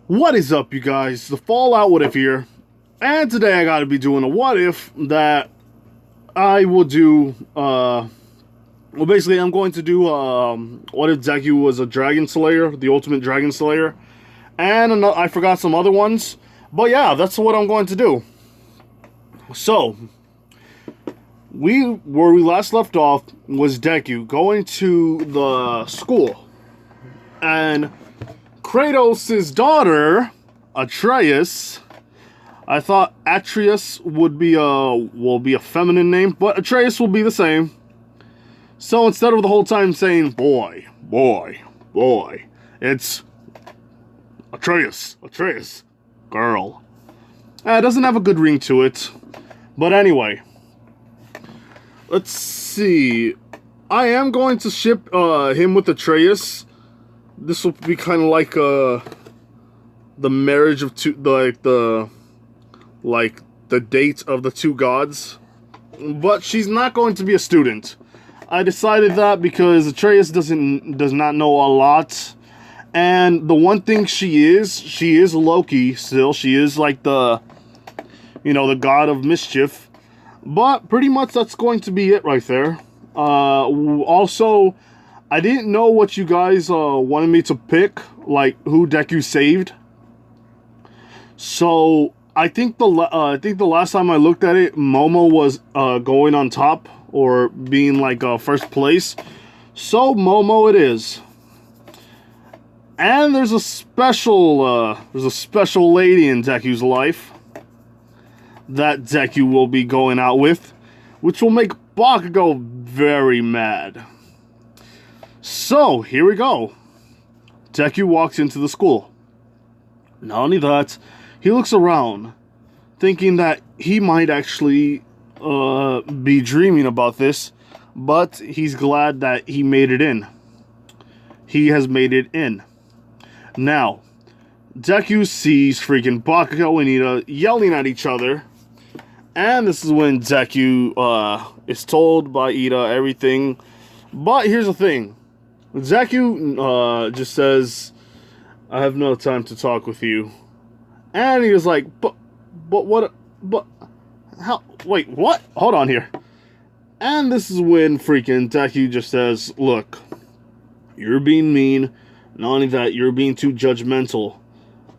What is up, you guys? The Fallout What If here, and today I gotta be doing a what if that I will do. Well, basically, I'm going to do what if Deku was a Dragon Slayer, the ultimate Dragon Slayer, and I forgot some other ones, but yeah, that's what I'm going to do. So, where we last left off was Deku going to the school, and Kratos' daughter, Atreus. I thought Atreus would be a feminine name, but Atreus will be the same. So instead of the whole time saying boy, boy, boy, it's Atreus, Atreus, girl. It doesn't have a good ring to it. But anyway, let's see. I am going to ship him with Atreus. This will be kind of like the marriage of two, the date of the two gods. But she's not going to be a student. I decided that because Atreus does not know a lot, and the one thing she is Loki still. She is like the god of mischief. But pretty much that's going to be it right there. Also, I didn't know what you guys wanted me to pick, like who Deku saved. So I think the last time I looked at it, Momo was going on top or being like first place. So Momo it is. And there's a special lady in Deku's life that Deku will be going out with, which will make Bakugo very mad. So, here we go. Deku walks into the school. Not only that, he looks around, thinking that he might actually be dreaming about this, but he's glad that he made it in. He has made it in. Now, Deku sees freaking Bakugo and Ida yelling at each other, and this is when Deku is told by Ida everything. But here's the thing. Deku just says, I have no time to talk with you. And he was like, but what, but, how, wait, what? Hold on here. And this is when freaking Deku just says, look, you're being mean. Not only that, you're being too judgmental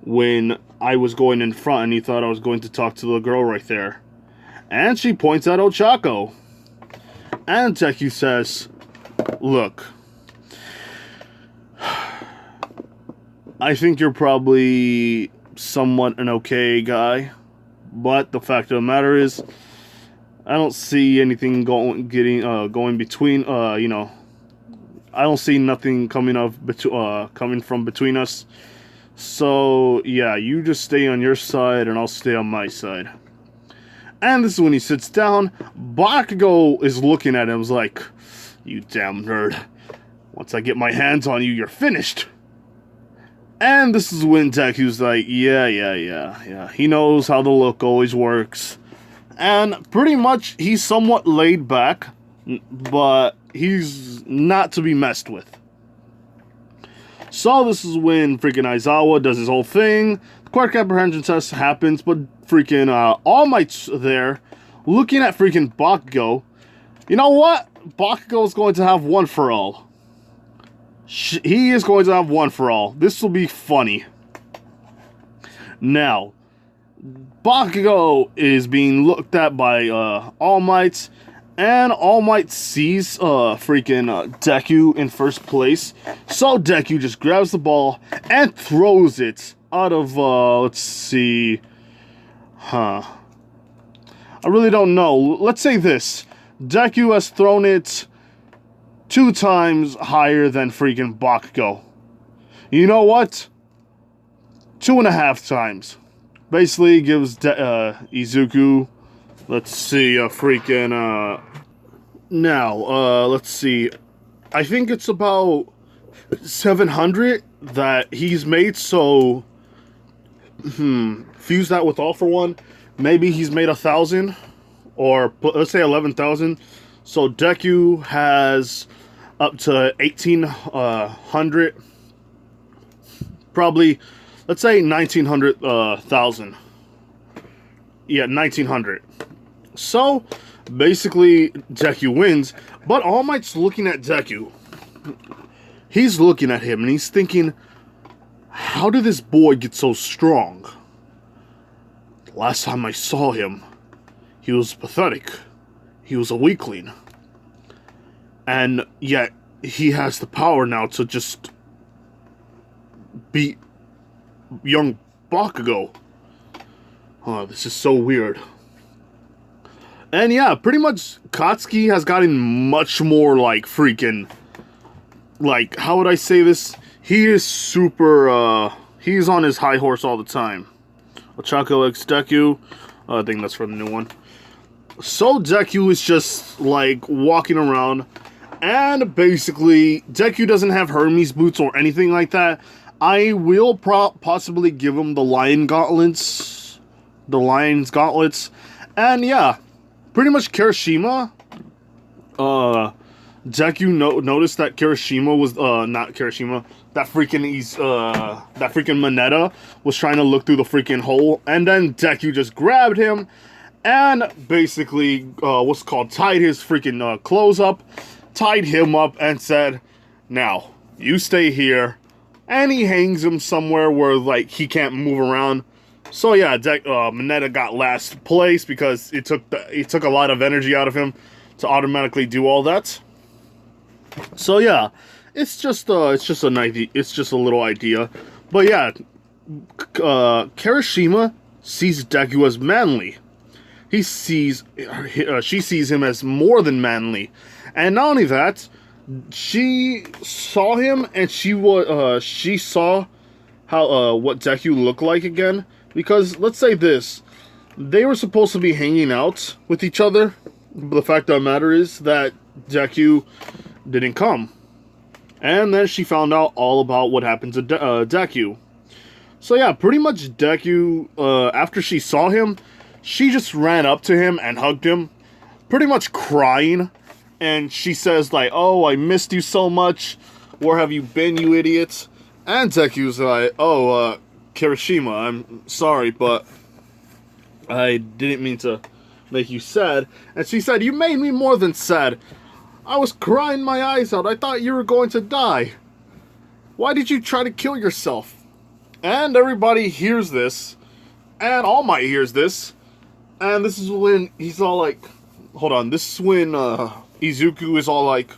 when I was going in front and you thought I was going to talk to the girl right there. And she points at Ochako. And Deku says, look, I think you're probably somewhat an okay guy, but the fact of the matter is, I don't see anything going between. I don't see nothing coming from between us. So yeah, you just stay on your side, and I'll stay on my side. And this is when he sits down. Bakugo is looking at him, like, you damn nerd. Once I get my hands on you, you're finished. And this is when Deku's like, yeah. He knows how the look always works. And pretty much, he's somewhat laid back, but he's not to be messed with. So this is when freaking Aizawa does his whole thing. The Quark Apprehension test happens, but freaking All Might's there, looking at freaking Bakugo. You know what? Bakugo is going to have one for all. He is going to have one for all. This will be funny. Now, Bakugo is being looked at by All Might, and All Might sees freaking Deku in first place. So Deku just grabs the ball and throws it out of, let's see, I really don't know. Let's say this. Deku has thrown it 2 times higher than freaking Bakugo. You know what? 2.5 times. Basically gives Izuku, let's see, let's see. I think it's about 700 that he's made, so fuse that with All for One. Maybe he's made 1,000, or let's say 11,000. So Deku has up to 1,800. Probably let's say 1900,000. Yeah, 1900. So basically, Deku wins, but All Might's looking at Deku. He's looking at him and he's thinking, how did this boy get so strong? Last time I saw him, he was pathetic. He was a weakling. And yet, he has the power now to just beat young Bakugo. Oh, this is so weird. And yeah, pretty much Katsuki has gotten much more like freaking, like, how would I say this? He is super, he's on his high horse all the time. Ochako X Deku, I think that's for the new one. So Deku is just like walking around, and basically Deku doesn't have Hermes boots or anything like that. I will possibly give him the Lion Gauntlets, and yeah, pretty much Kirishima. Deku noticed that Kirishima was not Kirishima. That freaking Mineta was trying to look through the freaking hole, and then Deku just grabbed him and basically tied his freaking clothes up, tied him up, and said, "Now you stay here." And he hangs him somewhere where like he can't move around. So yeah, Mineta got last place because it took a lot of energy out of him to automatically do all that. So yeah, it's just a little idea. But yeah, Kirishima sees Deku as manly. She sees him as more than manly, and not only that, she saw him and she saw how what Deku looked like again. Because let's say this, they were supposed to be hanging out with each other. But the fact of the matter is that Deku didn't come. And then she found out all about what happened to Deku. So yeah, pretty much Deku, after she saw him, she just ran up to him and hugged him, pretty much crying. And she says like, "Oh, I missed you so much. Where have you been, you idiot?" And Deku's like, "Oh, Kirishima, I'm sorry, but I didn't mean to make you sad." And she said, "You made me more than sad. I was crying my eyes out. I thought you were going to die. Why did you try to kill yourself?" And everybody hears this, and All Might hears this, and this is when he's all like, hold on, this is when Izuku is all like,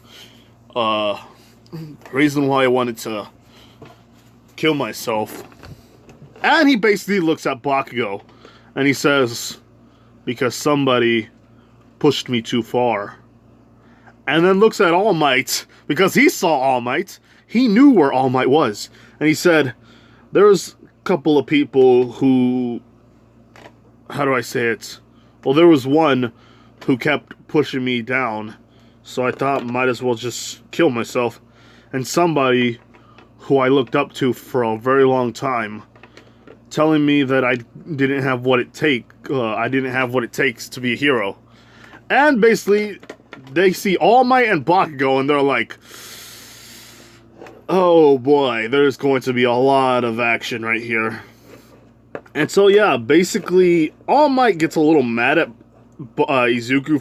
reason why I wanted to kill myself. And he basically looks at Bakugo, and he says, "Because somebody pushed me too far." And then looks at All Might, because he saw All Might. He knew where All Might was. And he said, "There's a couple of people who, how do I say it? Well, there was one who kept pushing me down, so I thought might as well just kill myself. And somebody who I looked up to for a very long time, telling me that I didn't have what it takes to be a hero." And basically, they see All Might and Bakugo, and they're like, "Oh boy, there's going to be a lot of action right here." And so yeah, basically, All Might gets a little mad at Izuku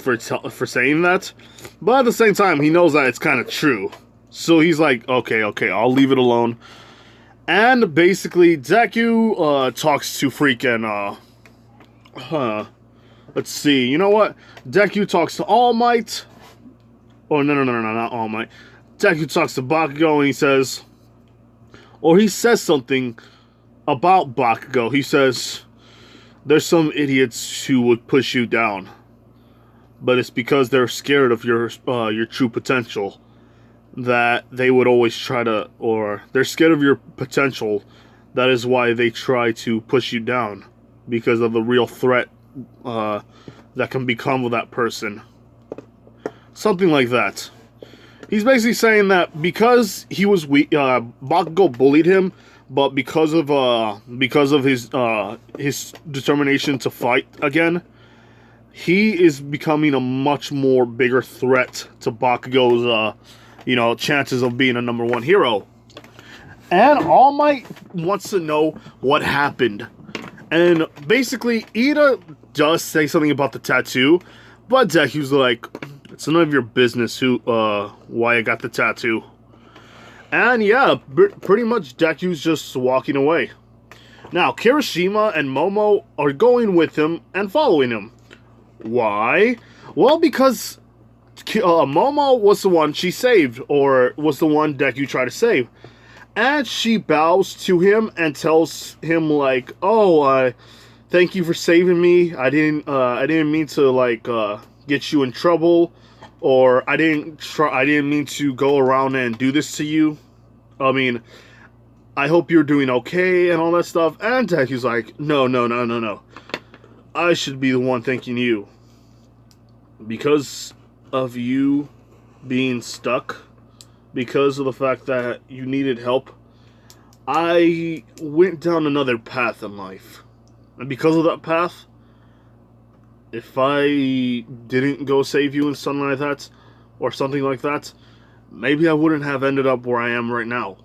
for saying that, but at the same time, he knows that it's kind of true. So he's like, okay, I'll leave it alone. And basically, Deku talks to freaking, let's see, you know what? Deku talks to All Might. Oh, no, not All Might. Deku talks to Bakugo, and he says something about Bakugo. He says, "There's some idiots who would push you down, but it's because they're scared of your true potential that they would always try to, or they're scared of your potential. That is why they try to push you down, because of the real threat that can become with that person." Something like that. He's basically saying that because he was weak, Bakugo bullied him, but because of his determination to fight again, he is becoming a much more bigger threat to Bakugo's chances of being a #1 hero. And All Might wants to know what happened. And basically, Ida does say something about the tattoo, but Deku's like, it's none of your business why I got the tattoo. And yeah, pretty much Deku's just walking away. Now, Kirishima and Momo are going with him and following him. Why? Well, because Momo was the one she saved, or was the one Deku tried to save. And she bows to him and tells him like, "Oh, thank you for saving me. I didn't mean to like get you in trouble, or I didn't mean to go around and do this to you. I mean, I hope you're doing okay and all that stuff." And Deku's like, "No. I should be the one thanking you. Because of you being stuck, because of the fact that you needed help, I went down another path in life. And because of that path, if I didn't go save you and something like that, or something like that, maybe I wouldn't have ended up where I am right now.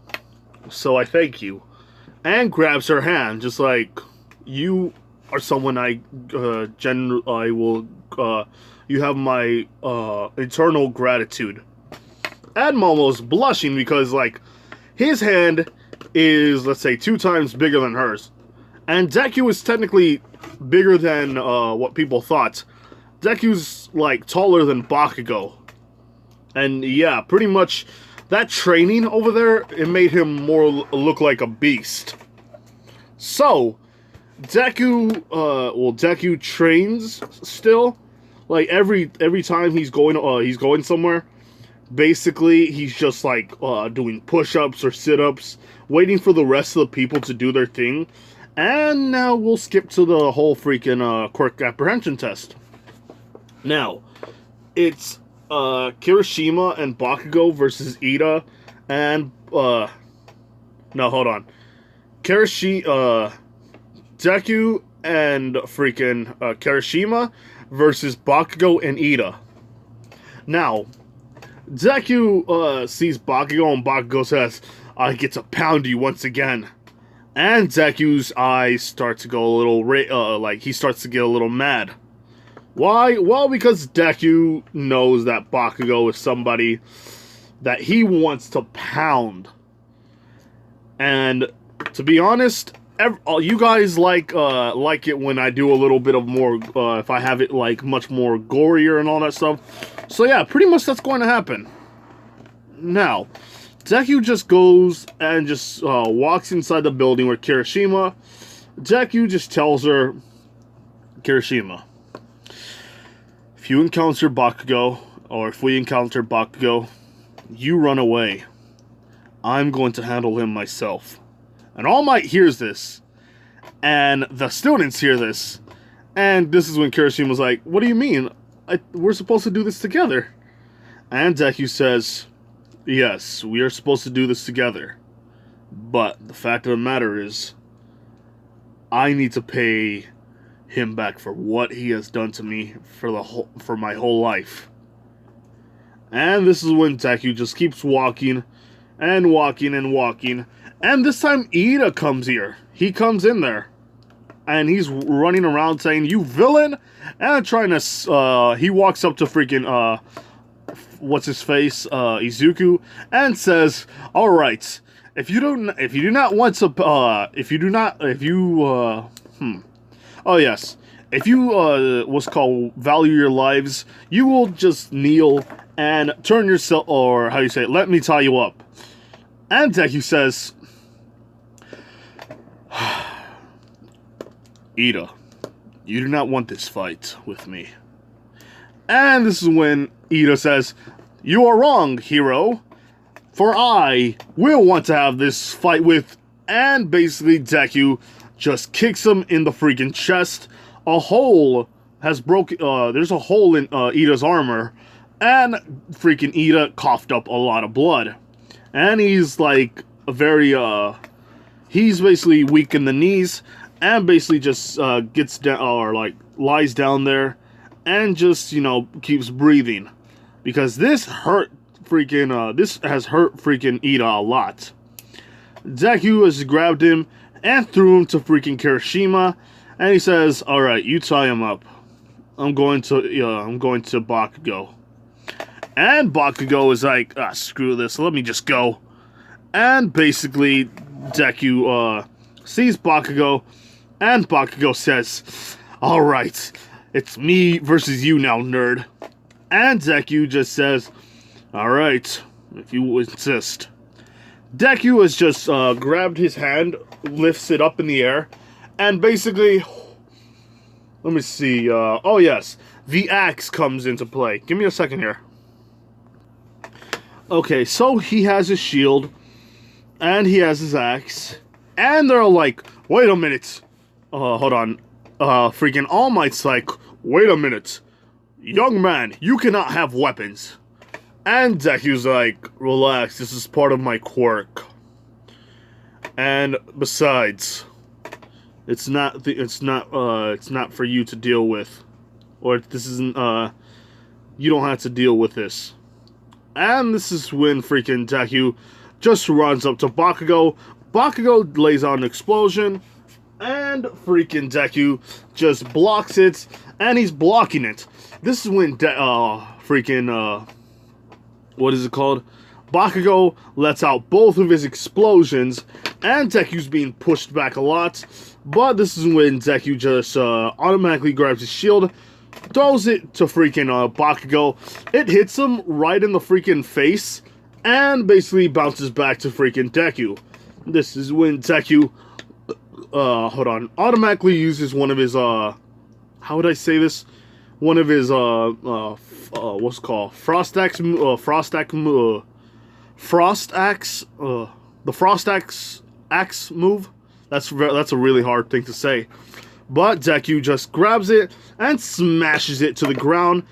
So I thank you." And grabs her hand, just like, "You are someone you have my eternal gratitude." And Momo's blushing because, like, his hand is, let's say, 2 times bigger than hers. And Deku is technically bigger than what people thought. Deku's, like, taller than Bakugo. And yeah, pretty much that training over there, it made him more look like a beast. So, Deku trains still. Like, every time he's going somewhere, basically, he's just, like, doing push-ups or sit-ups, waiting for the rest of the people to do their thing. And now we'll skip to the whole freaking quirk apprehension test. Now, it's Kirishima and Bakugo versus Ida and, no, hold on. Deku and freaking Kirishima versus Bakugo and Ida. Now, Deku sees Bakugo, and Bakugo says, "I get to pound you once again." And Deku's eyes start to go a little, he starts to get a little mad. Why? Well, because Deku knows that Bakugo is somebody that he wants to pound. And to be honest, you guys like it when I do a little bit of more, if I have it like much more gorier and all that stuff. So yeah, pretty much that's going to happen. Now, Deku just goes and just walks inside the building with Kirishima. Deku just tells her, "Kirishima, if you encounter Bakugo, or if we encounter Bakugo, you run away. I'm going to handle him myself." And All Might hears this, and the students hear this, and this is when Kirishima's like, "What do you mean? We're supposed to do this together." And Deku says, "Yes, we are supposed to do this together. But the fact of the matter is, I need to pay him back for what he has done to me for my whole life." And this is when Deku just keeps walking and walking and walking. And this time Ida comes here. He comes in there. And he's running around saying, "You villain!" And trying to, he walks up to freaking, what's his face, Izuku, and says, "Alright, if you do not want to, oh yes, if you, what's called, value your lives, you will just kneel and turn yourself, or how you say it, let me tie you up." And Deku says, "Ida, you do not want this fight with me." And this is when Ida says, "You are wrong, hero, for I will want to have this fight with," and basically Deku just kicks him in the freaking chest. A hole has broken, there's a hole in Ida's armor, and freaking Ida coughed up a lot of blood. And he's like he's basically weak in the knees, and basically just gets down, or like lies down there, and just, you know, keeps breathing. Because this has hurt freaking Ida a lot. Deku has grabbed him and threw him to freaking Kirishima, and he says, "Alright, you tie him up. I'm going to Bakugo." And Bakugo is like, "Ah, screw this, let me just go." And basically, Deku sees Bakugo, and Bakugo says, "Alright, it's me versus you now, nerd." And Deku just says, "Alright, if you insist." Deku has just grabbed his hand, lifts it up in the air, and basically, let me see, oh yes, the axe comes into play. Give me a second here. Okay, so he has his shield, and he has his axe, and they're like, "Wait a minute, hold on." Freaking All Might's like, "Wait a minute, young man, you cannot have weapons." And Deku's like, "Relax, this is part of my quirk. And besides, it's not for you to deal with. Or this isn't, you don't have to deal with this." And this is when freaking Deku just runs up to Bakugo. Bakugo lays out an explosion, and freaking Deku just blocks it, and he's blocking it. This is when what is it called? Bakugo lets out both of his explosions, and Deku's being pushed back a lot. But this is when Deku just automatically grabs his shield, throws it to freaking Bakugo. It hits him right in the freaking face, and basically bounces back to freaking Deku. This is when Deku, automatically uses one of his, how would I say this? One of his, what's it called? Frost Axe move. That's a really hard thing to say. But Deku just grabs it and smashes it to the ground.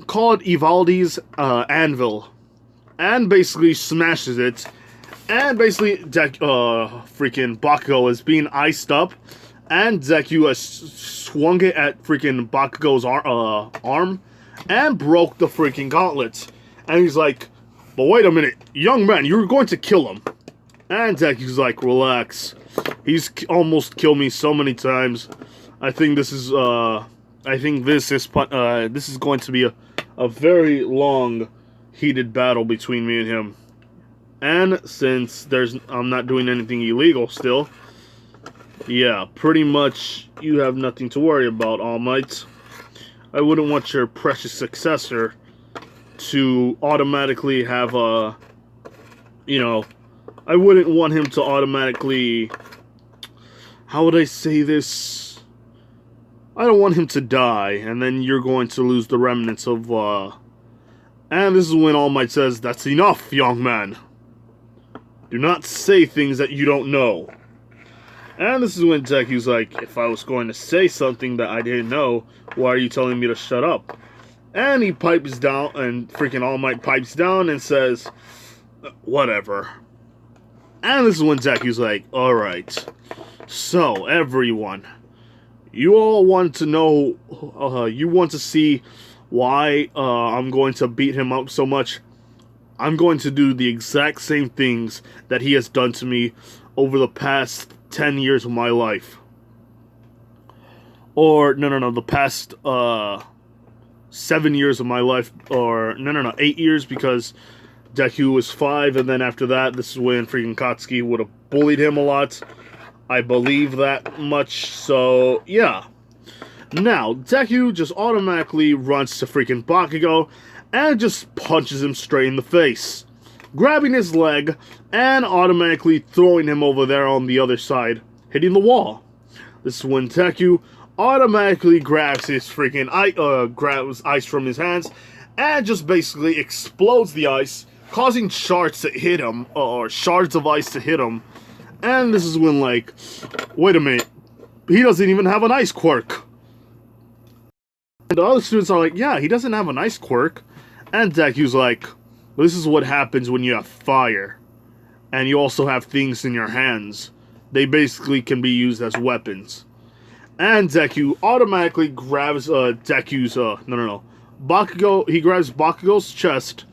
Call it Ivaldi's anvil. And basically smashes it. And basically, freaking Bakugo is being iced up. And Deku has swung it at freaking Bakugo's arm. And broke the freaking gauntlets. And he's like, "But wait a minute, young man, you were going to kill him." And Deku's like, "Relax. He's almost killed me so many times. I think this is going to be a very long, heated battle between me and him. And since I'm not doing anything illegal still, yeah, pretty much you have nothing to worry about, All Might. I wouldn't want your precious successor to automatically have I wouldn't want him to automatically, how would I say this? I don't want him to die, and then you're going to lose the remnants of, And this is when All Might says, "That's enough, young man. Do not say things that you don't know." And this is when Deku's like, "If I was going to say something that I didn't know, why are you telling me to shut up?" And he pipes down, and freaking All Might pipes down and says, "Whatever." And this is when Deku's like, "Alright, so everyone, you all want to know, you want to see why I'm going to beat him up so much? I'm going to do the exact same things that he has done to me over the past 10 years of my life. Or, no, the past 7 years of my life, or, 8 years, because Deku was 5, and then after that, this is when freaking Katsuki would have bullied him a lot. I believe that much, so, yeah. Now, Deku just automatically runs to freaking Bakugo, and just punches him straight in the face, grabbing his leg, and automatically throwing him over there on the other side, hitting the wall. This is when Deku automatically grabs his freaking grabs ice from his hands, and just basically explodes the ice, causing shards to hit him, or shards of ice to hit him. And this is when, like, wait a minute, he doesn't even have an ice quirk. And the other students are like, yeah, he doesn't have an ice quirk. And Deku's like, this is what happens when you have fire. And you also have things in your hands. They basically can be used as weapons. And Deku automatically grabs Deku's, Bakugo, he grabs Bakugo's chest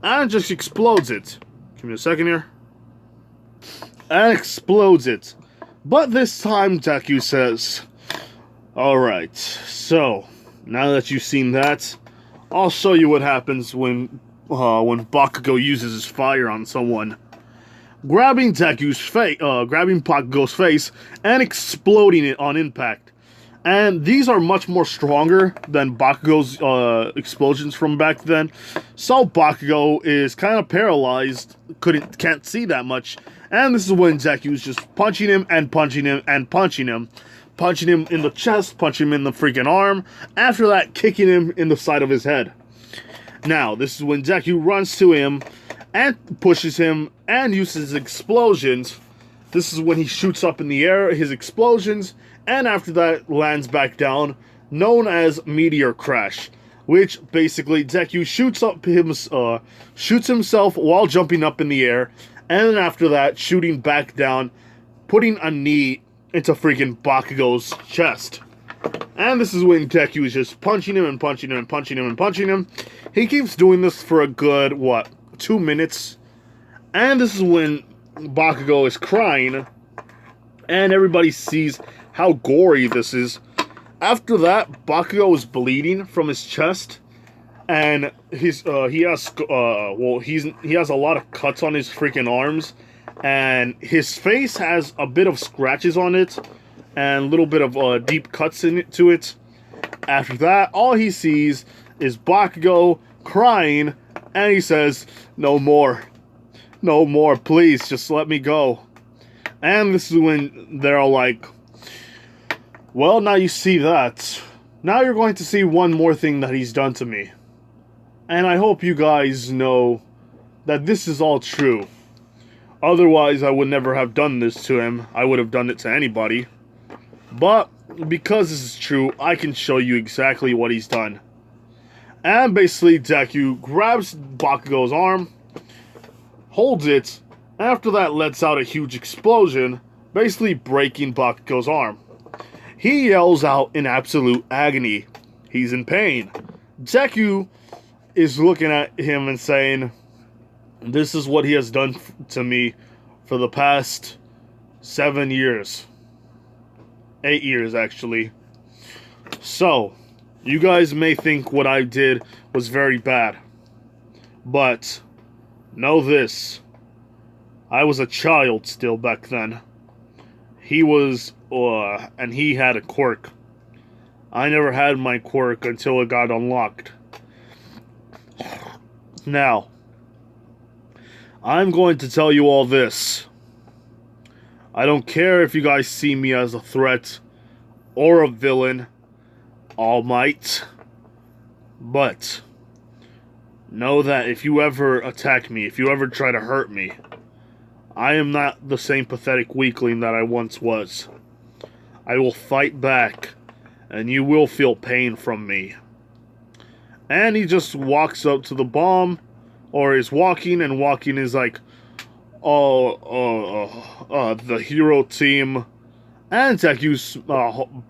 and just explodes it. Give me a second here. and explodes it. But this time, Deku says, "Alright, so, now that you've seen that, I'll show you what happens when Bakugo uses his fire on someone." Grabbing Bakugo's face and exploding it on impact. And these are much more stronger than Bakugo's explosions from back then. So Bakugo is kind of paralyzed, can't see that much. And this is when Deku's just punching him and punching him and punching him. Punching him in the chest, punching him in the freaking arm. After that, kicking him in the side of his head. Now, this is when Deku runs to him and pushes him and uses explosions. This is when he shoots up in the air, his explosions, and after that lands back down, known as Meteor Crash, which basically Deku shoots himself while jumping up in the air, and then after that shooting back down, putting a knee into freaking Bakugo's chest. And this is when Deku is just punching him and punching him and punching him and punching him. He keeps doing this for a good, 2 minutes. And this is when Bakugo is crying, and everybody sees how gory this is. After that, Bakugo is bleeding from his chest, and he has a lot of cuts on his freaking arms, and his face has a bit of scratches on it, and a little bit of deep cuts into it. After that, all he sees is Bakugo crying, and he says, "No more. No more, please, just let me go." And this is when they're all like, "Well, now you see that. Now you're going to see one more thing that he's done to me. And I hope you guys know that this is all true. Otherwise, I would never have done this to him. I would have done it to anybody. But because this is true, I can show you exactly what he's done." And basically, Deku grabs Bakugo's arm, holds it, and after that lets out a huge explosion, basically breaking Bakugo's arm. He yells out in absolute agony. He's in pain. Deku is looking at him and saying, "This is what he has done to me for the past 7 years. 8 years, actually. So, you guys may think what I did was very bad. But, know this. I was a child still back then. He was, and he had a quirk. I never had my quirk until it got unlocked. Now, I'm going to tell you all this. I don't care if you guys see me as a threat or a villain, All Might, but know that if you ever attack me, if you ever try to hurt me, I am not the same pathetic weakling that I once was. I will fight back, and you will feel pain from me." And he just walks up to the bomb, or is walking, and walking is like, the hero team. And Deku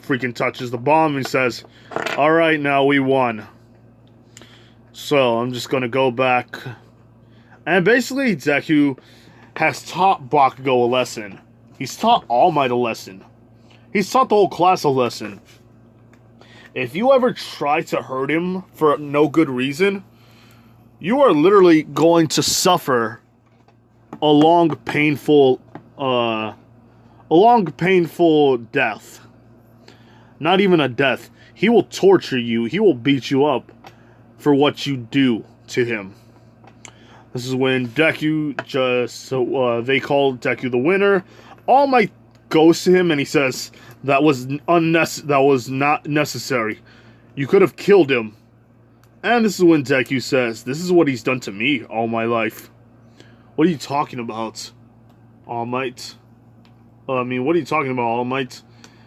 freaking touches the bomb and says, "Alright, now we won. So, I'm just gonna go back." And basically, Deku has taught Bakugo a lesson. He's taught All Might a lesson. He's taught the whole class a lesson. If you ever try to hurt him for no good reason, you are literally going to suffer a long, painful death. Not even a death. He will torture you. He will beat you up for what you do to him. This is when Deku they call Deku the winner. All Might goes to him and he says, that was not necessary. You could have killed him." And this is when Deku says, "This is what he's done to me all my life." What are you talking about, All Might? What are you talking about, All Might?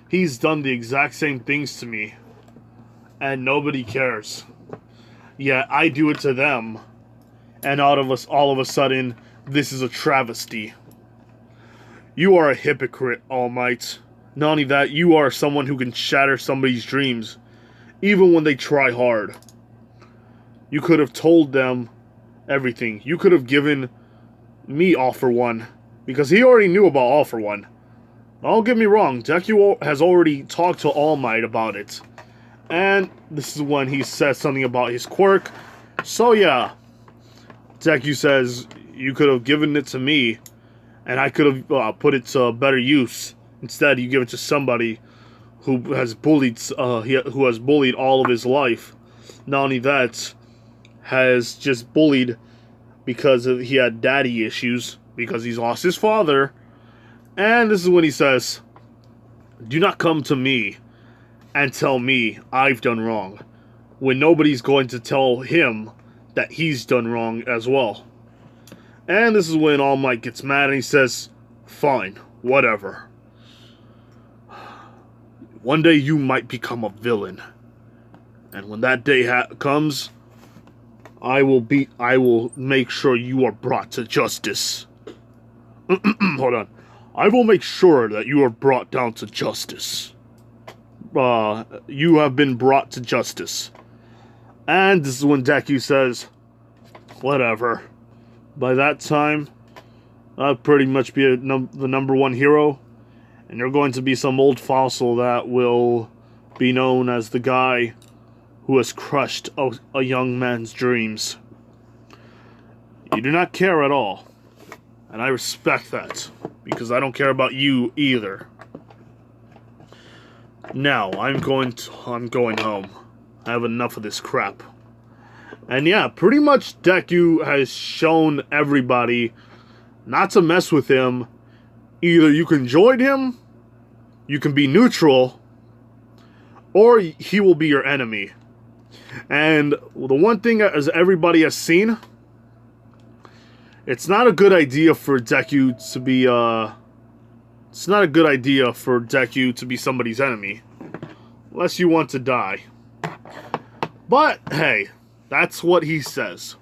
He's done the exact same things to me, and nobody cares. Yet I do it to them, and all of a sudden, this is a travesty. You are a hypocrite, All Might. Not only that, you are someone who can shatter somebody's dreams, even when they try hard. You could have told them everything. You could have given me all for one. because he already knew about All For One. Don't get me wrong, Deku has already talked to All Might about it. And this is when he says something about his quirk. So yeah, Deku says, you could have given it to me, and I could have put it to better use. Instead, you give it to somebody who has bullied all of his life. Not only that, has just bullied because he had daddy issues, because he's lost his father. And this is when he says, do not come to me and tell me I've done wrong, when nobody's going to tell him that he's done wrong as well. And this is when All Might gets mad and he says, fine, whatever. One day you might become a villain. And when that day comes, I will make sure you are brought to justice. Hold on. I will make sure that you are brought down to justice. You have been brought to justice. And this is when Deku says, whatever. By that time, I'll pretty much be the number one hero. And you're going to be some old fossil that will be known as the guy who has crushed a young man's dreams. You do not care at all. And I respect that, because I don't care about you either. Now, I'm going home. I have enough of this crap. And yeah, pretty much Deku has shown everybody not to mess with him. Either you can join him, you can be neutral, or he will be your enemy. And the one thing, as everybody has seen, it's not a good idea for Deku to be, it's not a good idea for Deku to be somebody's enemy. Unless you want to die. But, hey, that's what he says.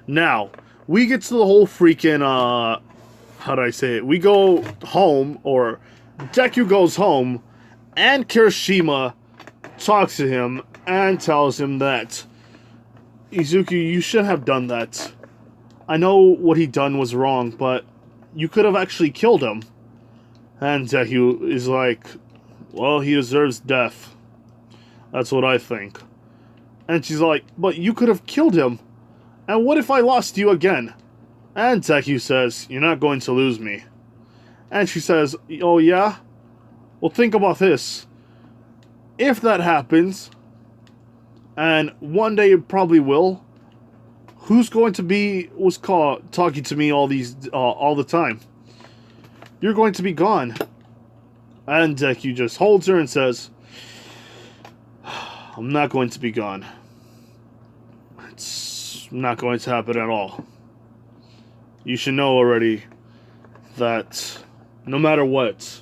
Now, we get to the whole freaking, how do I say it? We go home, or Deku goes home, and Kirishima talks to him and tells him that, Izuku, you shouldn't have done that. I know what he done was wrong, but you could have actually killed him. And Deku is like, well, he deserves death. That's what I think. And she's like, but you could have killed him. And what if I lost you again? And Deku says, you're not going to lose me. And she says, oh yeah? Well, think about this. If that happens, and one day it probably will, who's going to be talking to me all the time? You're going to be gone. And Deku just holds her and says, I'm not going to be gone. It's not going to happen at all. You should know already that no matter what,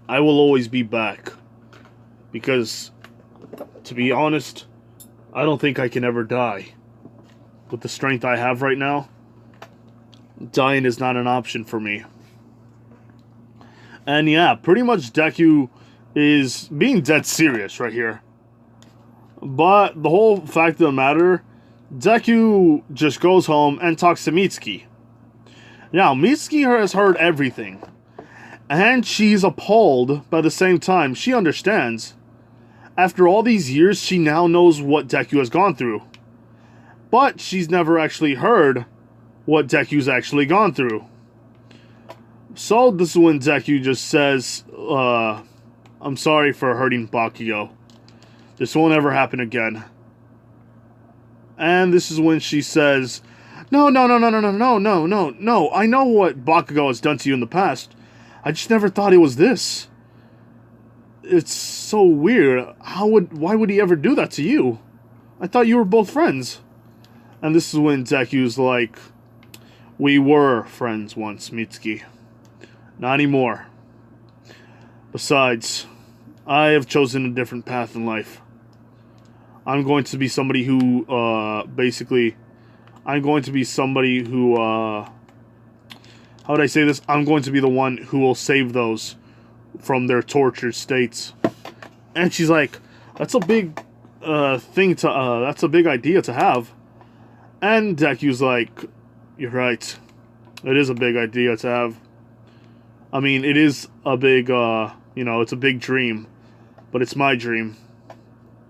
I will always be back. Because, to be honest, I don't think I can ever die. With the strength I have right now, dying is not an option for me. And yeah, pretty much Deku is being dead serious right here. But the whole fact of the matter, Deku just goes home and talks to Mitsuki. Now, Mitsuki has heard everything. And she's appalled, but at the same time, she understands. After all these years, she now knows what Deku has gone through. But she's never actually heard what Deku's actually gone through. So this is when Deku just says, I'm sorry for hurting Bakugo. This won't ever happen again. And this is when she says, no, I know what Bakugo has done to you in the past. I just never thought it was this. It's so weird. Why would he ever do that to you? I thought you were both friends. And this is when Deku's like, we were friends once, Mitsuki. Not anymore. Besides, I have chosen a different path in life. I'm going to be somebody who, how would I say this? I'm going to be the one who will save those from their tortured states. And she's like, that's a big, that's a big idea to have. And Deku's like, you're right. It is a big idea to have. I mean, it is a big, you know, it's a big dream, but it's my dream.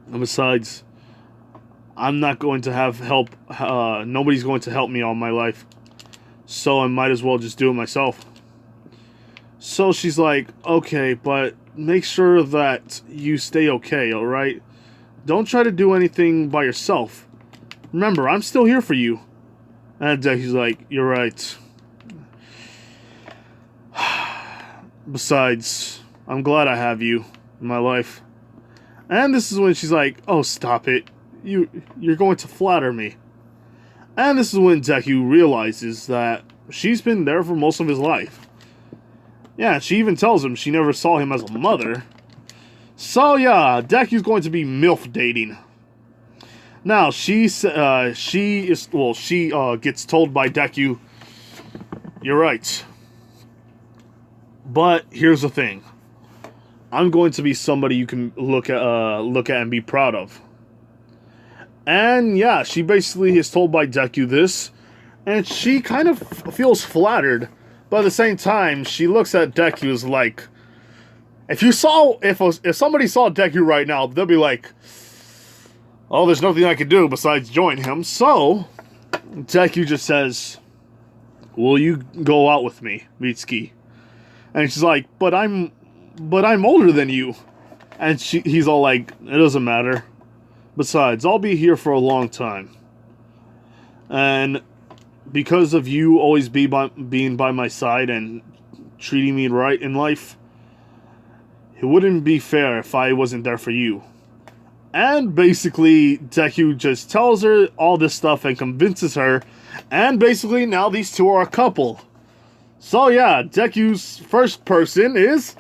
And besides, I'm not going to have help. Nobody's going to help me all my life. So I might as well just do it myself. So she's like, okay, but make sure that you stay okay, alright? Don't try to do anything by yourself. Remember, I'm still here for you. And Deku's like, you're right. Besides, I'm glad I have you in my life. And this is when she's like, oh, stop it. You're going to flatter me. And this is when Deku realizes that she's been there for most of his life. Yeah, she even tells him she never saw him as a mother. So yeah, Deku's going to be MILF dating. Now, she gets told by Deku, you're right. But here's the thing. I'm going to be somebody you can look at and be proud of. And yeah, she basically is told by Deku this, and she kind of feels flattered. But at the same time, she looks at Deku as like, if somebody saw Deku right now, they'll be like, oh, there's nothing I can do besides join him. So Deku just says, will you go out with me, Mitsuki? And she's like, but I'm older than you. And he's all like, it doesn't matter. Besides, I'll be here for a long time. And because of you always being by my side and treating me right in life, it wouldn't be fair if I wasn't there for you. And basically, Deku just tells her all this stuff and convinces her. And basically, now these two are a couple. So yeah, Deku's first person is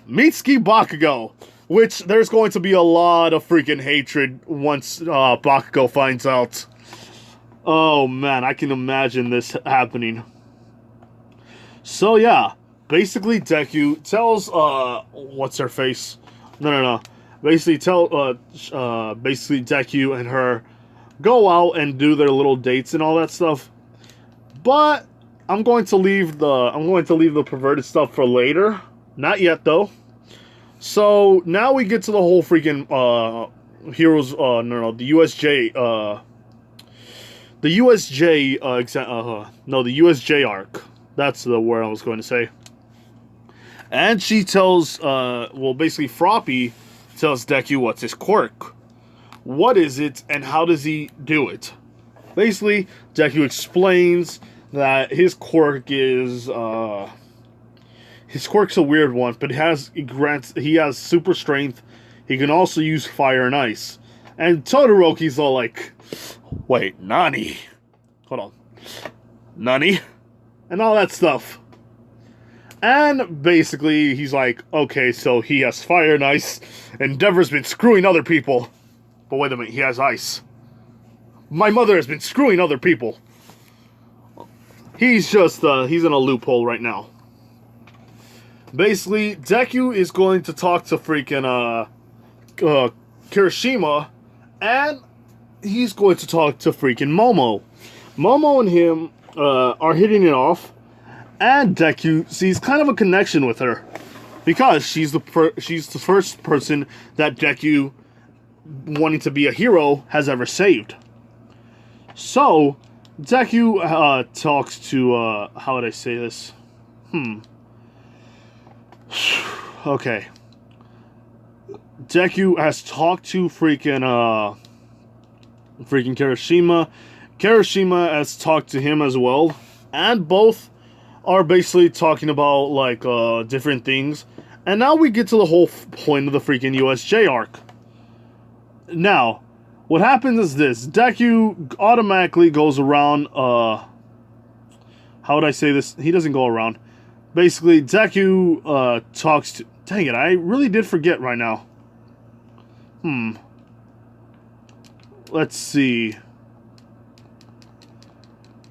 Mitsuki Bakugo. Which, there's going to be a lot of freaking hatred once Bakugo finds out. Oh man, I can imagine this happening. So yeah, basically Deku tells, what's her face? No. Basically basically Deku and her go out and do their little dates and all that stuff. But I'm going to leave the perverted stuff for later. Not yet though. So now we get to the whole freaking heroes the USJ arc. That's the word I was going to say. And she tells basically Froppy tells Deku what's his quirk. What is it and how does he do it? Basically, Deku explains that his quirk is his quirk's a weird one, but he has super strength. He can also use fire and ice. And Todoroki's all like, wait, Nani? Hold on. Nani? And all that stuff. And basically, he's like, okay, so he has fire and ice. Endeavor's been screwing other people. But wait a minute, he has ice. My mother has been screwing other people. He's just, he's in a loophole right now. Basically, Deku is going to talk to freaking, Kirishima, and he's going to talk to freaking Momo. Momo and him, are hitting it off, and Deku sees kind of a connection with her. Because she's the first person that Deku, wanting to be a hero, has ever saved. So, Deku, talks to, how would I say this? Okay. Deku has talked to freaking Kirishima. Kirishima has talked to him as well. And both are basically talking about, like, different things. And now we get to the whole point of the freaking USJ arc. Now, what happens is this. Deku automatically goes around, how would I say this? He doesn't go around. Basically, Deku, talks to... Dang it, I really did forget right now. Let's see.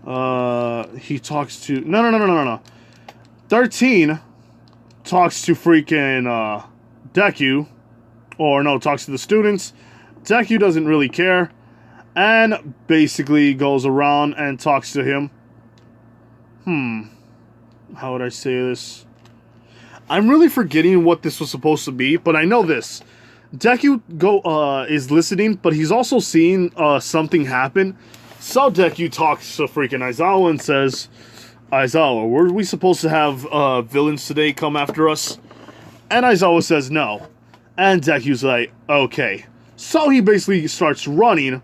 He talks to... No. 13 talks to freaking, Deku. Or, no, talks to the students. Deku doesn't really care. And basically goes around and talks to him. How would I say this? I'm really forgetting what this was supposed to be, but I know this. Deku is listening, but he's also seeing something happen. So Deku talks to freaking Aizawa and says, Aizawa, were we supposed to have villains today come after us? And Aizawa says no. And Deku's like, okay. So he basically starts running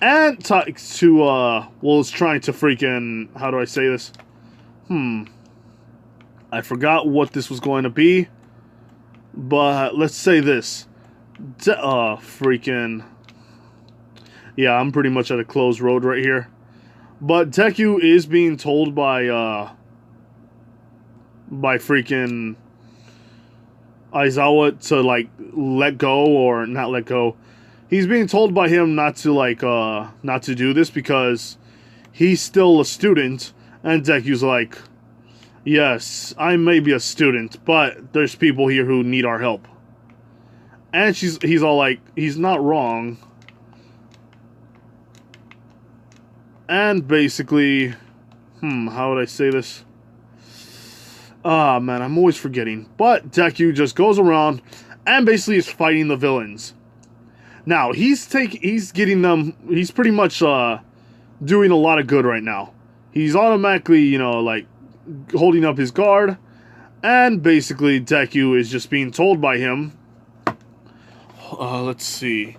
and talks to, well, is trying to freaking, how do I say this? I forgot what this was going to be. But let's say this. Freaking... Yeah, I'm pretty much at a closed road right here. But Deku is being told by freaking Aizawa to, like, let go, or not let go. He's being told by him not to, like, not to do this because he's still a student. And Deku's like, yes, I may be a student, but there's people here who need our help. And he's all like, he's not wrong. And basically, how would I say this? Ah, man, I'm always forgetting. But Deku just goes around and basically is fighting the villains. Now, he's getting them, he's pretty much doing a lot of good right now. He's automatically, you know, like, holding up his guard. And basically, Deku is just being told by him. Let's see.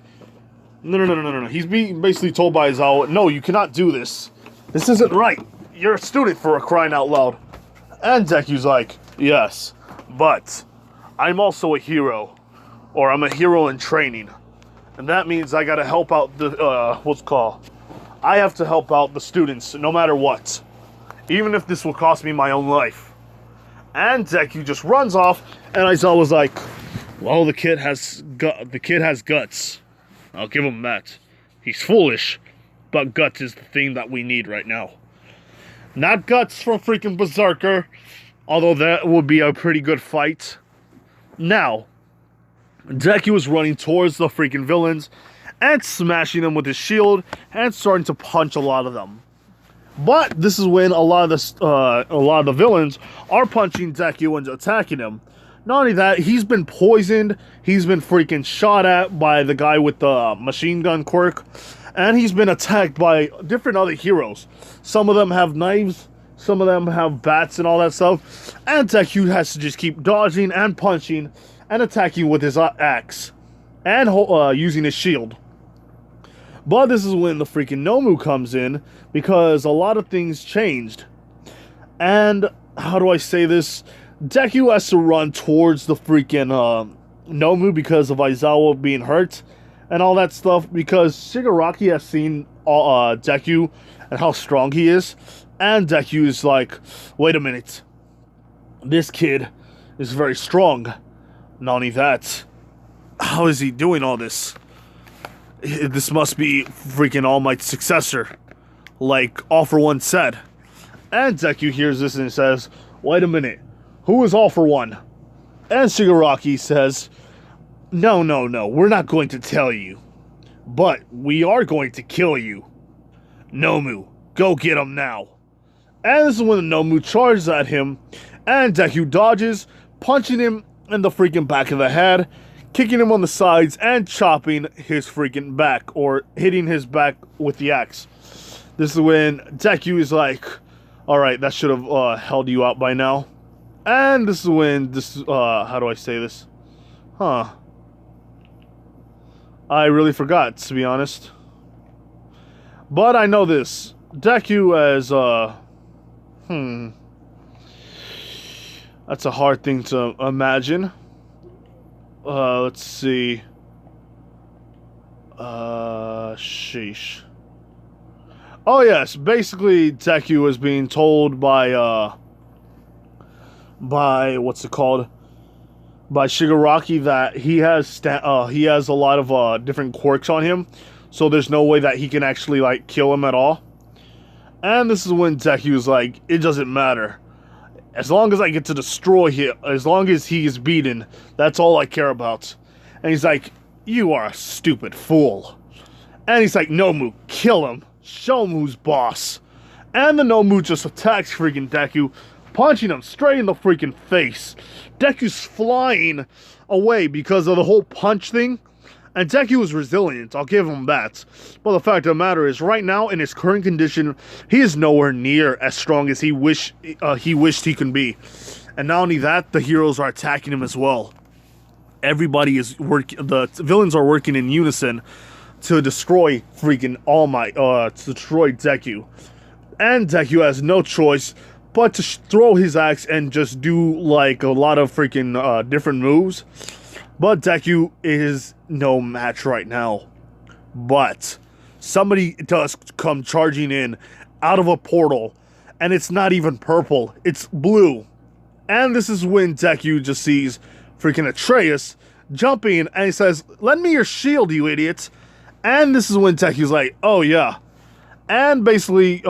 No. He's being basically told by Aizawa, no, you cannot do this. This isn't right. You're a student, for crying out loud. And Deku's like, yes, but I'm also a hero. Or I'm a hero in training. And that means I gotta help out the, what's it called? I have to help out the students, no matter what. Even if this will cost me my own life. And Deku just runs off, and Aizawa's like, well, the kid has guts. I'll give him that. He's foolish, but guts is the thing that we need right now. Not guts from freaking Berserker, although that would be a pretty good fight. Now, Deku is running towards the freaking villains and smashing them with his shield and starting to punch a lot of them. But this is when a lot of the villains are punching Deku and attacking him. Not only that, he's been poisoned, he's been freaking shot at by the guy with the machine gun quirk, and he's been attacked by different other heroes. Some of them have knives, some of them have bats and all that stuff, and Deku has to just keep dodging and punching and attacking with his axe, and using his shield. But this is when the freaking Nomu comes in, because a lot of things changed. And, how do I say this? Deku has to run towards the freaking Nomu because of Aizawa being hurt and all that stuff, because Shigaraki has seen Deku and how strong he is, and Deku is like, wait a minute, this kid is very strong. Not only that, how is he doing all this? This must be freaking All Might's successor, like All For One said. And Deku hears this and says, wait a minute, who is All For One? And Shigaraki says, no, we're not going to tell you. But we are going to kill you. Nomu, go get him now. And this is when the Nomu charges at him, and Deku dodges, punching him in the freaking back of the head, kicking him on the sides, and chopping his freaking back, or hitting his back with the axe. This is when Deku is like, alright, that should have held you out by now. And this is when how do I say this? I really forgot, to be honest. But I know this. Deku as, that's a hard thing to imagine. Let's see. Sheesh. Oh yes, basically Deku is being told by what's it called? By Shigaraki that he has a lot of different quirks on him, so there's no way that he can actually like kill him at all. And this is when Deku is like, it doesn't matter. As long as I get to destroy him, as long as he is beaten, that's all I care about. And he's like, you are a stupid fool. And he's like, Nomu, kill him. Show him who's boss. And the Nomu just attacks freaking Deku, punching him straight in the freaking face. Deku's flying away because of the whole punch thing. And Deku was resilient, I'll give him that. But the fact of the matter is, right now, in his current condition, he is nowhere near as strong as he wished he could be. And not only that, the heroes are attacking him as well. Everybody is working, the villains are working in unison to destroy freaking All Might, to destroy Deku. And Deku has no choice but to throw his axe and just do like a lot of freaking different moves. But Deku is no match right now. But somebody does come charging in out of a portal. And it's not even purple. It's blue. And this is when Deku just sees freaking Atreus jumping. And he says, "Lend me your shield, you idiots." And this is when Deku's like, "Oh yeah." And basically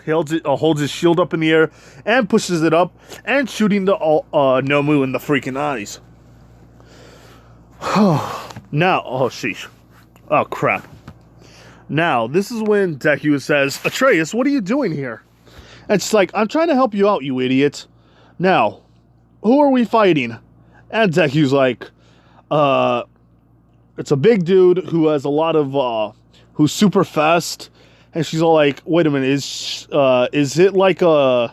holds his shield up in the air and pushes it up and shooting the Nomu in the freaking eyes. Now, oh sheesh. Oh crap. Now, this is when Deku says, "Atreus, what are you doing here?" And it's like, "I'm trying to help you out, you idiot. Now, who are we fighting?" And Deku's like, it's a big dude who has a lot of, who's super fast. And she's all like, "Wait a minute, is it like one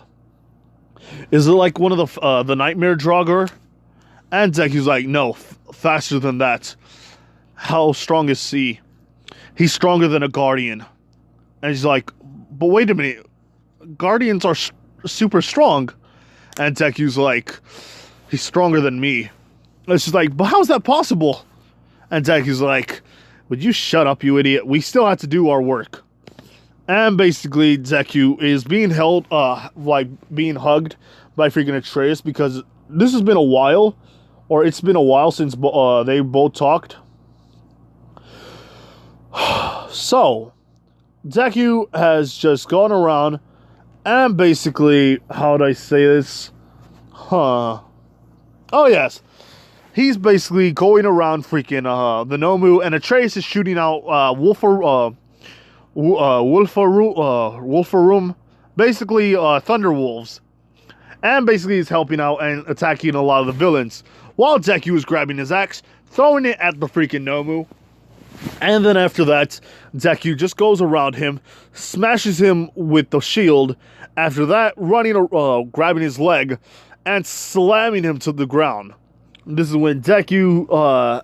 of the Nightmare Draugr?" And Deku's like, "No, faster than that." "How strong is he?" "He's stronger than a Guardian." And she's like, "But wait a minute, Guardians are super strong." And Deku's like, "He's stronger than me." And she's like, "But how's that possible?" And Deku's like, "Would you shut up, you idiot? We still have to do our work." And basically, Deku is being held, like being hugged by freaking Atreus because this has been a while, or it's been a while since they both talked. So, Deku has just gone around and basically, how would I say this? Oh yes. He's basically going around freaking the Nomu, and Atreus is shooting out Wolferum, basically Thunderwolves, and basically he's helping out and attacking a lot of the villains, while Deku is grabbing his axe, throwing it at the freaking Nomu, and then after that, Deku just goes around him, smashes him with the shield, after that, grabbing his leg, and slamming him to the ground. This is when Deku,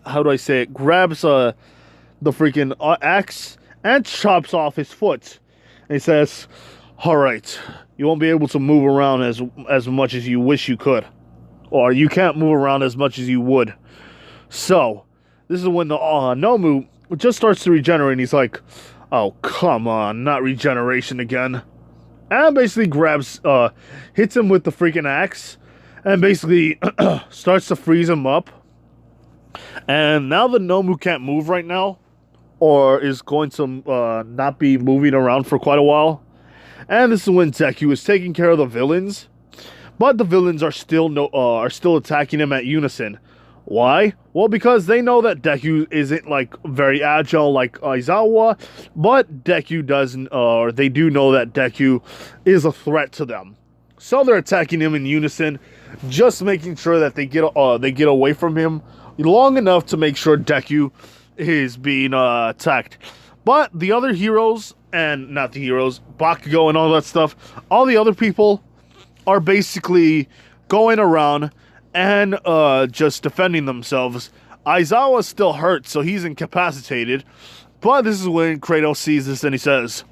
how do I say it, grabs the freaking axe, and chops off his foot. And he says, "Alright, you won't be able to move around as much as you wish you could. Or you can't move around as much as you would." So, this is when the Nomu just starts to regenerate, and he's like, "Oh, come on, not regeneration again." And basically hits him with the freaking axe, and basically starts to freeze him up. And now the Nomu can't move right now, or is going to not be moving around for quite a while. And this is when Deku is taking care of the villains, but the villains are still attacking him at unison. Why? Well, because they know that Deku isn't like very agile like Aizawa, but Deku doesn't, or they do know that Deku is a threat to them. So they're attacking him in unison, just making sure that they get away from him long enough to make sure Deku is being attacked. But the other heroes, and not the heroes, Bakugo and all that stuff, all the other people are basically going around and just defending themselves. Aizawa's still hurt, so he's incapacitated. But this is when Kratos sees this and he says,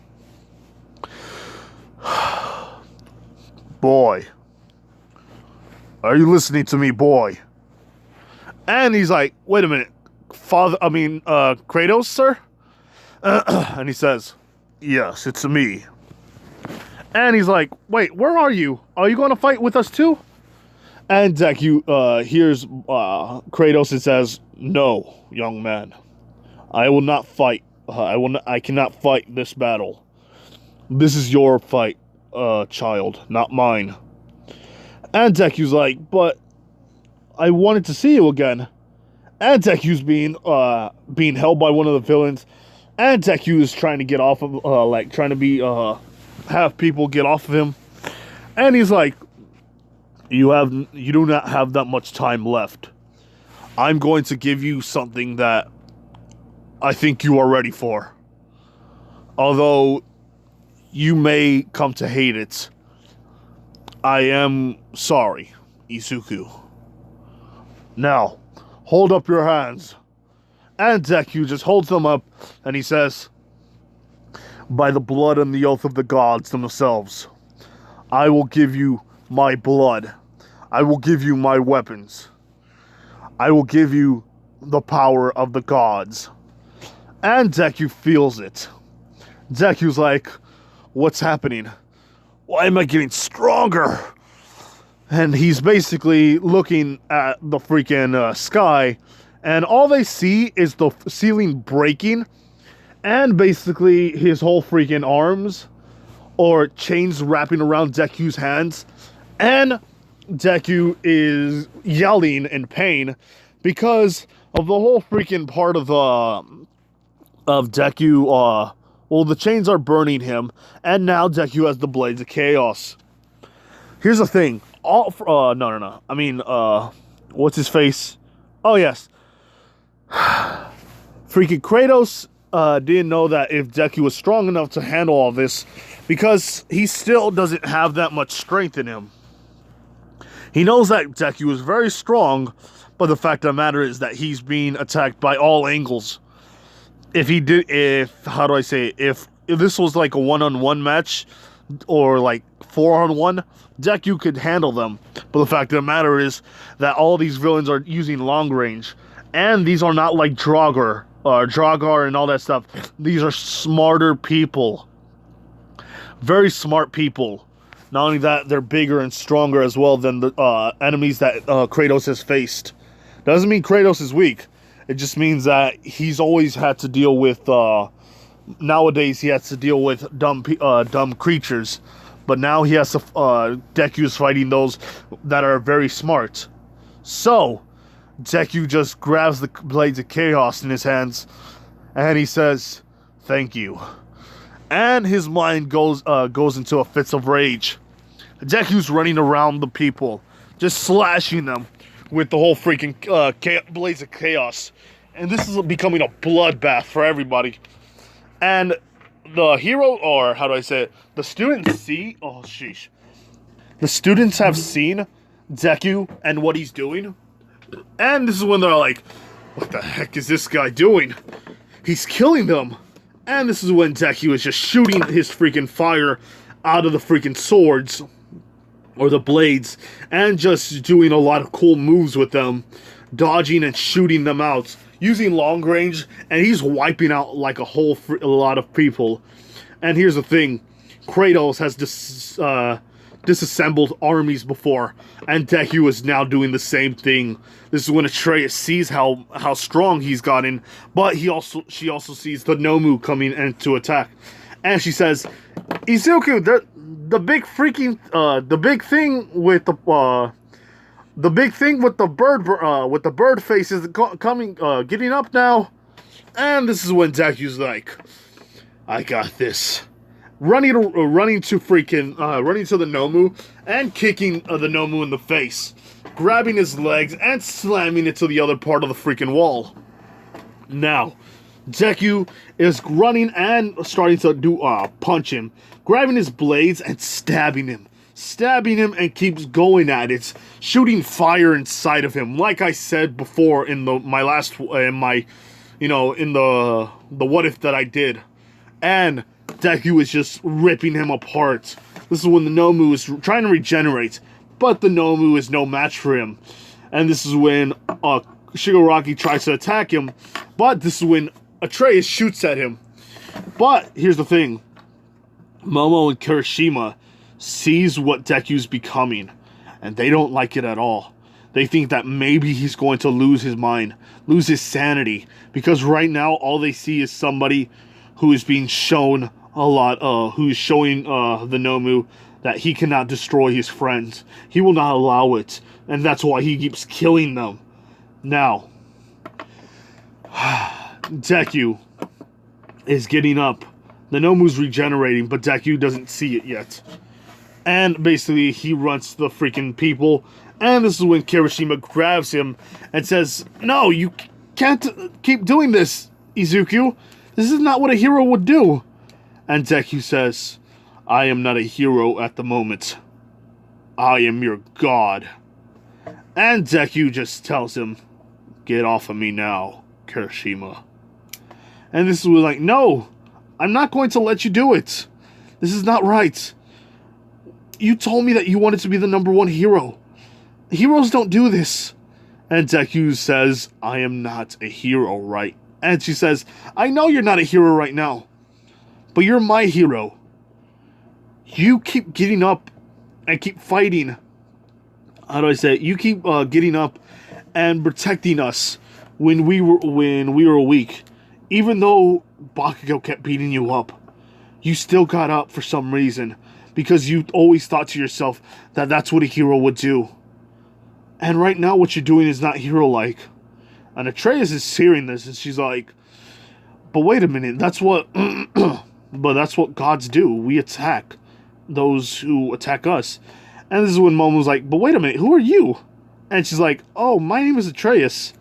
"Boy, are you listening to me, boy?" And he's like, "Wait a minute. Kratos, sir?" And he says, "Yes, it's me." And he's like, "Wait, where are you? Are you going to fight with us too?" And Deku hears Kratos and says, "No, young man. I will not fight. I cannot fight this battle. This is your fight, child, not mine." And Deku's like, "But I wanted to see you again." And Deku's being held by one of the villains, and Deku is trying to get off of, trying to have people get off of him. And he's like, You do not have that much time left. I'm going to give you something that I think you are ready for. Although you may come to hate it. I am sorry, Izuku. Now, hold up your hands. And Deku just holds them up and he says, by the blood and the oath of the gods themselves, I will give you my blood. I will give you my weapons. I will give you the power of the gods. And Deku feels it. Deku's like, what's happening? Why am I getting stronger? And he's basically looking at the freaking sky, and all they see is the ceiling breaking, and basically his whole freaking arms, or chains wrapping around Deku's hands, and Deku is yelling in pain because of the whole freaking part of Deku. Well, the chains are burning him, and now Deku has the Blades of Chaos. Here's the thing. No. I mean, what's his face? Oh, yes. Freaking Kratos didn't know that if Deku was strong enough to handle all this, because he still doesn't have that much strength in him. He knows that Deku is very strong, but the fact of the matter is that he's being attacked by all angles. If this was like a one-on-one match, or like 4-on-1, Deku could handle them. But the fact of the matter is that all these villains are using long range, and these are not like Draugr and all that stuff. These are smarter people, very smart people. Not only that, they're bigger and stronger as well than the enemies that Kratos has faced. Doesn't mean Kratos is weak. It just means that he's always had to deal with, nowadays he has to deal with dumb creatures. But now he has to, Deku's fighting those that are very smart. So, Deku just grabs the Blades of Chaos in his hands, and he says, thank you. And his mind goes into a fits of rage. Deku's running around the people, just slashing them with the whole freaking Blades of Chaos. And this is becoming a bloodbath for everybody. And the hero, or how do I say it? The students The students have seen Deku and what he's doing. And this is when they're like, what the heck is this guy doing? He's killing them. And this is when Deku is just shooting his freaking fire out of the freaking swords, or the blades, and just doing a lot of cool moves with them, dodging and shooting them out, using long range, and he's wiping out like a lot of people. And here's the thing, Kratos has disassembled armies before, and Deku is now doing the same thing. This is when Atreus sees how strong he's gotten, but she also sees the Nomu coming in to attack, and she says, Izuku, the big thing with the bird face is getting up now. And this is when Deku's like, I got this. Running to the Nomu and kicking the Nomu in the face, grabbing his legs and slamming it to the other part of the freaking wall. Now, Deku is running and starting to punch him, grabbing his blades and stabbing him and keeps going at it, shooting fire inside of him. Like I said before in the what if that I did, and Deku is just ripping him apart. This is when the Nomu is trying to regenerate, but the Nomu is no match for him. And this is when Shigaraki tries to attack him, but this is when Atreus shoots at him. But here's the thing. Momo and Kirishima sees what Deku's becoming, and they don't like it at all. They think that maybe he's going to lose his mind, lose his sanity, because right now all they see is somebody who is being shown who's showing the Nomu that he cannot destroy his friends. He will not allow it, and that's why he keeps killing them. Now, Deku is getting up. The Nomu's regenerating, but Deku doesn't see it yet. And basically, he runs to the freaking people. And this is when Kirishima grabs him and says, "No, you can't keep doing this, Izuku. This is not what a hero would do." And Deku says, "I am not a hero at the moment. I am your god." And Deku just tells him, "Get off of me now, Kirishima." And this is like, "No, I'm not going to let you do it. This is not right. You told me that you wanted to be the #1 hero. Heroes don't do this." And Deku says, "I am not a hero, right?" And she says, "I know you're not a hero right now, but you're my hero. You keep getting up and keep fighting. How do I say it? You keep getting up and protecting us when we were weak. Even though Bakugo kept beating you up, you still got up for some reason, because you always thought to yourself that that's what a hero would do. And right now what you're doing is not hero-like." And Atreus is hearing this, and she's like, "But wait a minute, that's what but that's what gods do. We attack those who attack us." And this is when Momo's like, "But wait a minute, who are you?" And she's like, "Oh, my name is Atreus."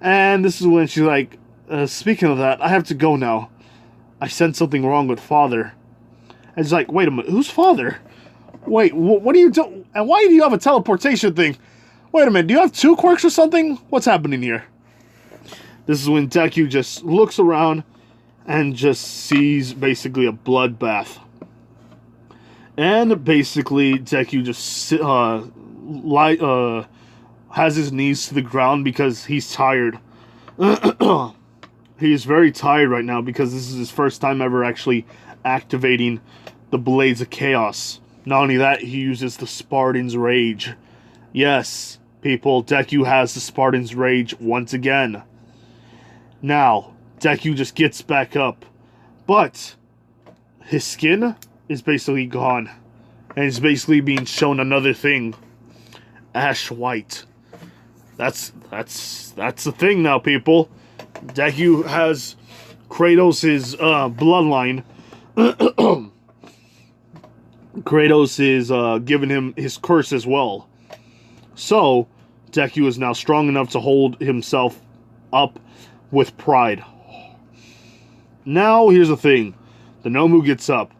And this is when she's like, "Speaking of that, I have to go now. I sensed something wrong with Father." And she's like, "Wait a minute, who's Father? Wait, what do you do? And why do you have a teleportation thing? Wait a minute, do you have 2 quirks or something? What's happening here?" This is when Deku just looks around and just sees basically a bloodbath. And basically Deku just has his knees to the ground because he's tired. He is very tired right now because this is his first time ever actually activating the Blades of Chaos. Not only that, he uses the Spartan's Rage. Yes, people, Deku has the Spartan's Rage once again. Now, Deku just gets back up, but his skin is basically gone, and he's basically being shown another thing. Ash white. That's the thing now, people. Deku has Kratos' bloodline. Kratos is giving him his curse as well. So, Deku is now strong enough to hold himself up with pride. Now, here's the thing. The Nomu gets up,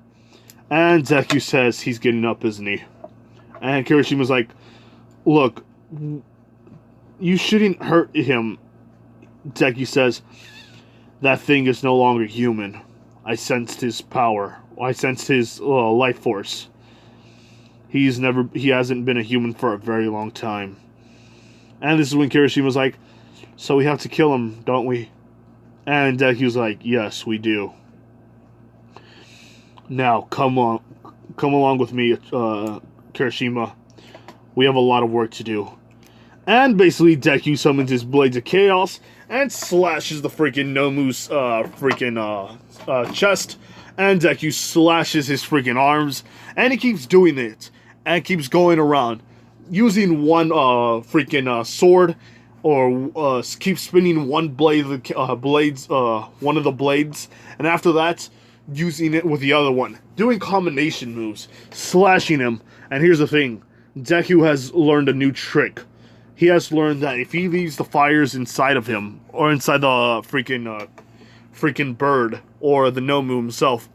and Deku says he's getting up, isn't he? And Kirishima's like, "Look, you shouldn't hurt him." Deku says, "That thing is no longer human. I sensed his power. I sensed his life force. He hasn't been a human for a very long time." And this is when Kirishima's like, "So we have to kill him, don't we?" And Deku's like, "Yes, we do. Now, come along with me, Kirishima. We have a lot of work to do." And basically, Deku summons his Blades of Chaos and slashes the freaking Nomu's chest. And Deku slashes his freaking arms, and he keeps doing it, and keeps going around, using one sword, or keep spinning one one of the blades, and after that, using it with the other one, doing combination moves, slashing him. And here's the thing, Deku has learned a new trick. He has learned that if he leaves the fires inside of him, or inside the freaking bird, or the Nomu himself,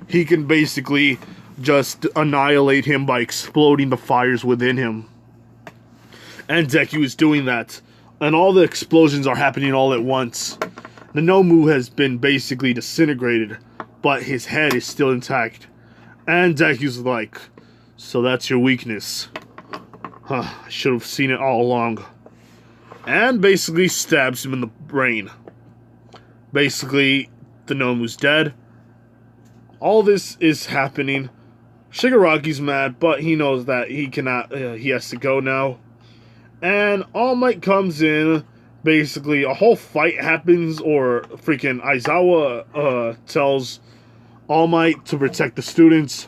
he can basically just annihilate him by exploding the fires within him. And Deku is doing that, and all the explosions are happening all at once. The Nomu has been basically disintegrated, but his head is still intact. And Deku's like, "So that's your weakness. Huh, I should have seen it all along." And basically stabs him in the brain. Basically, the Nomu's dead. All this is happening. Shigaraki's mad, but he knows that he cannot, he has to go now. And All Might comes in. Basically, a whole fight happens, or freaking Aizawa tells All Might to protect the students.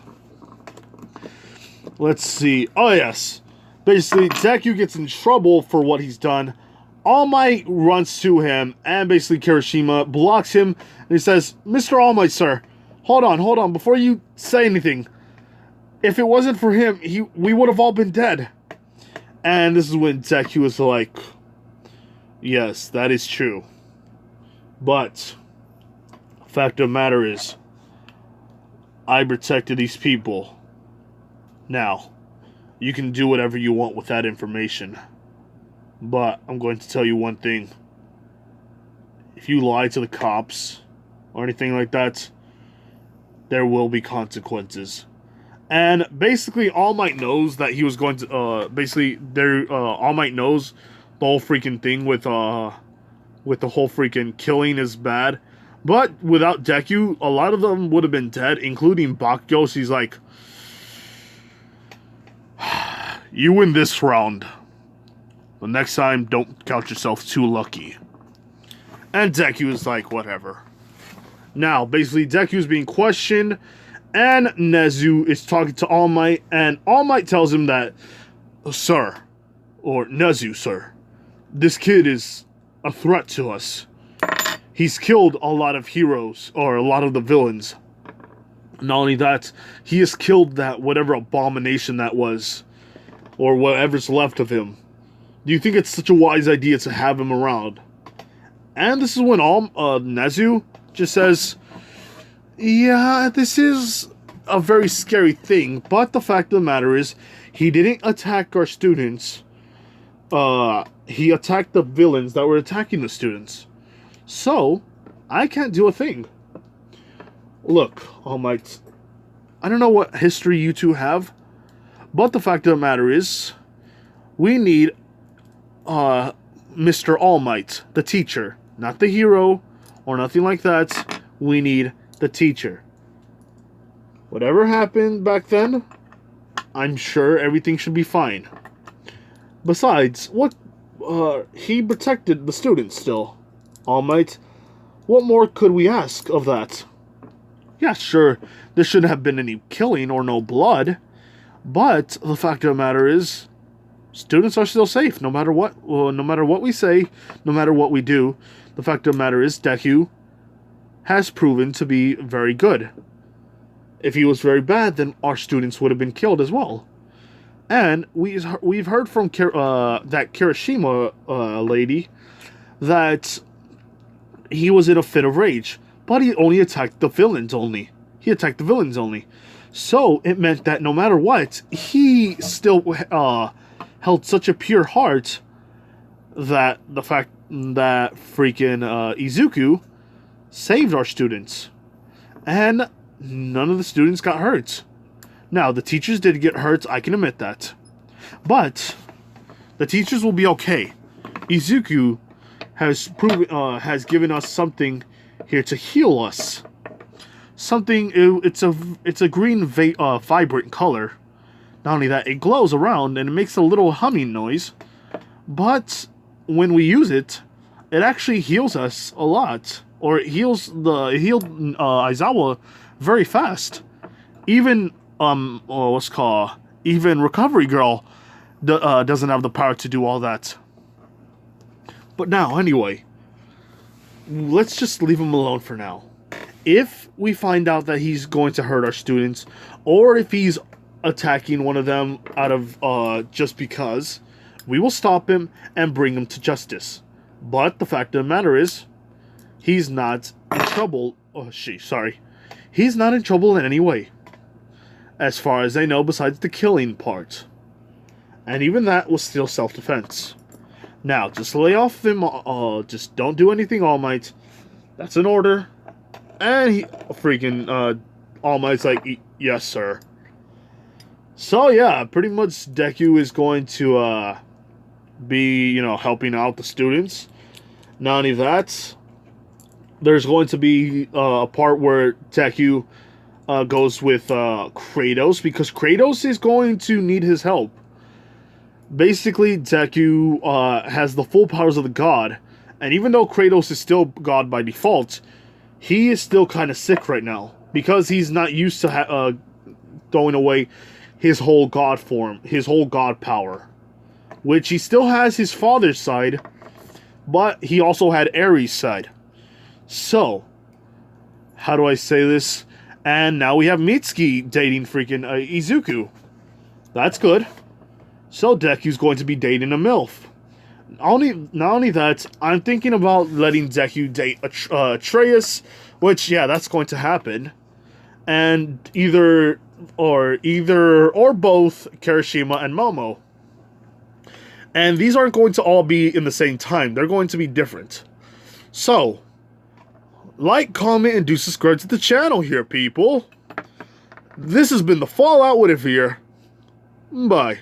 Let's see. Oh, yes. Basically, Deku gets in trouble for what he's done. All Might runs to him, and basically Kirishima blocks him, and he says, "Mr. All Might, sir, hold on, before you say anything. If it wasn't for him, we would have all been dead. And this is when Deku was like, yes, that is true. But the fact of the matter is, I protected these people. Now, you can do whatever you want with that information. But I'm going to tell you one thing. If you lie to the cops or anything like that, there will be consequences. And basically, All Might knows that he was going to, All Might knows the whole freaking thing with the whole freaking killing is bad. But without Deku, a lot of them would have been dead, including Bakugo. So he's like, you win this round. The next time, don't count yourself too lucky. And Deku is like, whatever. Now, basically, Deku is being questioned, and Nezu is talking to All Might, and All Might tells him that, sir, or Nezu, sir, this kid is a threat to us. He's killed a lot of heroes, or a lot of the villains. Not only that, he has killed that whatever abomination that was, or whatever's left of him. Do you think it's such a wise idea to have him around? And this is when Nezu just says, yeah, this is a very scary thing, but the fact of the matter is, he didn't attack our students. He attacked the villains that were attacking the students. So, I can't do a thing. Look, All Might, I don't know what history you two have, but the fact of the matter is, we need Mr. All Might, the teacher, not the hero, or nothing like that. We need the teacher. Whatever happened back then, I'm sure everything should be fine. Besides, he protected the students still. All Might, what more could we ask of that? Yeah, sure, there shouldn't have been any killing or no blood, but the fact of the matter is, students are still safe, no matter what. No matter what we say, no matter what we do. The fact of the matter is, Deku has proven to be very good. If he was very bad, then our students would have been killed as well. And we've heard from that Kirishima lady that he was in a fit of rage, but he only attacked the villains only. He attacked the villains only. So it meant that no matter what, he still held such a pure heart that the fact that freaking Izuku saved our students. And none of the students got hurt. Now, the teachers did get hurt, I can admit that. But the teachers will be okay. Izuku has given us something here to heal us. Something, it's a green vibrant color. Not only that, it glows around and it makes a little humming noise. But when we use it, it actually heals us a lot. Or it healed Aizawa very fast. Even even Recovery Girl doesn't have the power to do all that. But now, anyway, let's just leave him alone for now. If we find out that he's going to hurt our students, or if he's attacking one of them out of just because, we will stop him and bring him to justice. But the fact of the matter is, he's not in trouble. He's not in trouble in any way, as far as I know, besides the killing part. And even that was still self-defense. Now, just lay off him, just don't do anything, All Might. That's an order. And All Might's like, yes, sir. So, yeah, pretty much Deku is going to, be, helping out the students. Not only that, there's going to be a part where Deku goes with Kratos, because Kratos is going to need his help. Basically, Deku has the full powers of the god, and even though Kratos is still god by default, he is still kind of sick right now, because he's not used to throwing away his whole god form, his whole god power. Which he still has his father's side, but he also had Ares' side. So, how do I say this? And now we have Mitsuki dating freaking Izuku. That's good. So Deku's going to be dating a MILF. Not only that, I'm thinking about letting Deku date Atreus, which, yeah, that's going to happen. And either or both Kirishima and Momo. And these aren't going to all be in the same time. They're going to be different. So, like, comment, and do subscribe to the channel here, people. This has been the Fallout with Avir. Bye.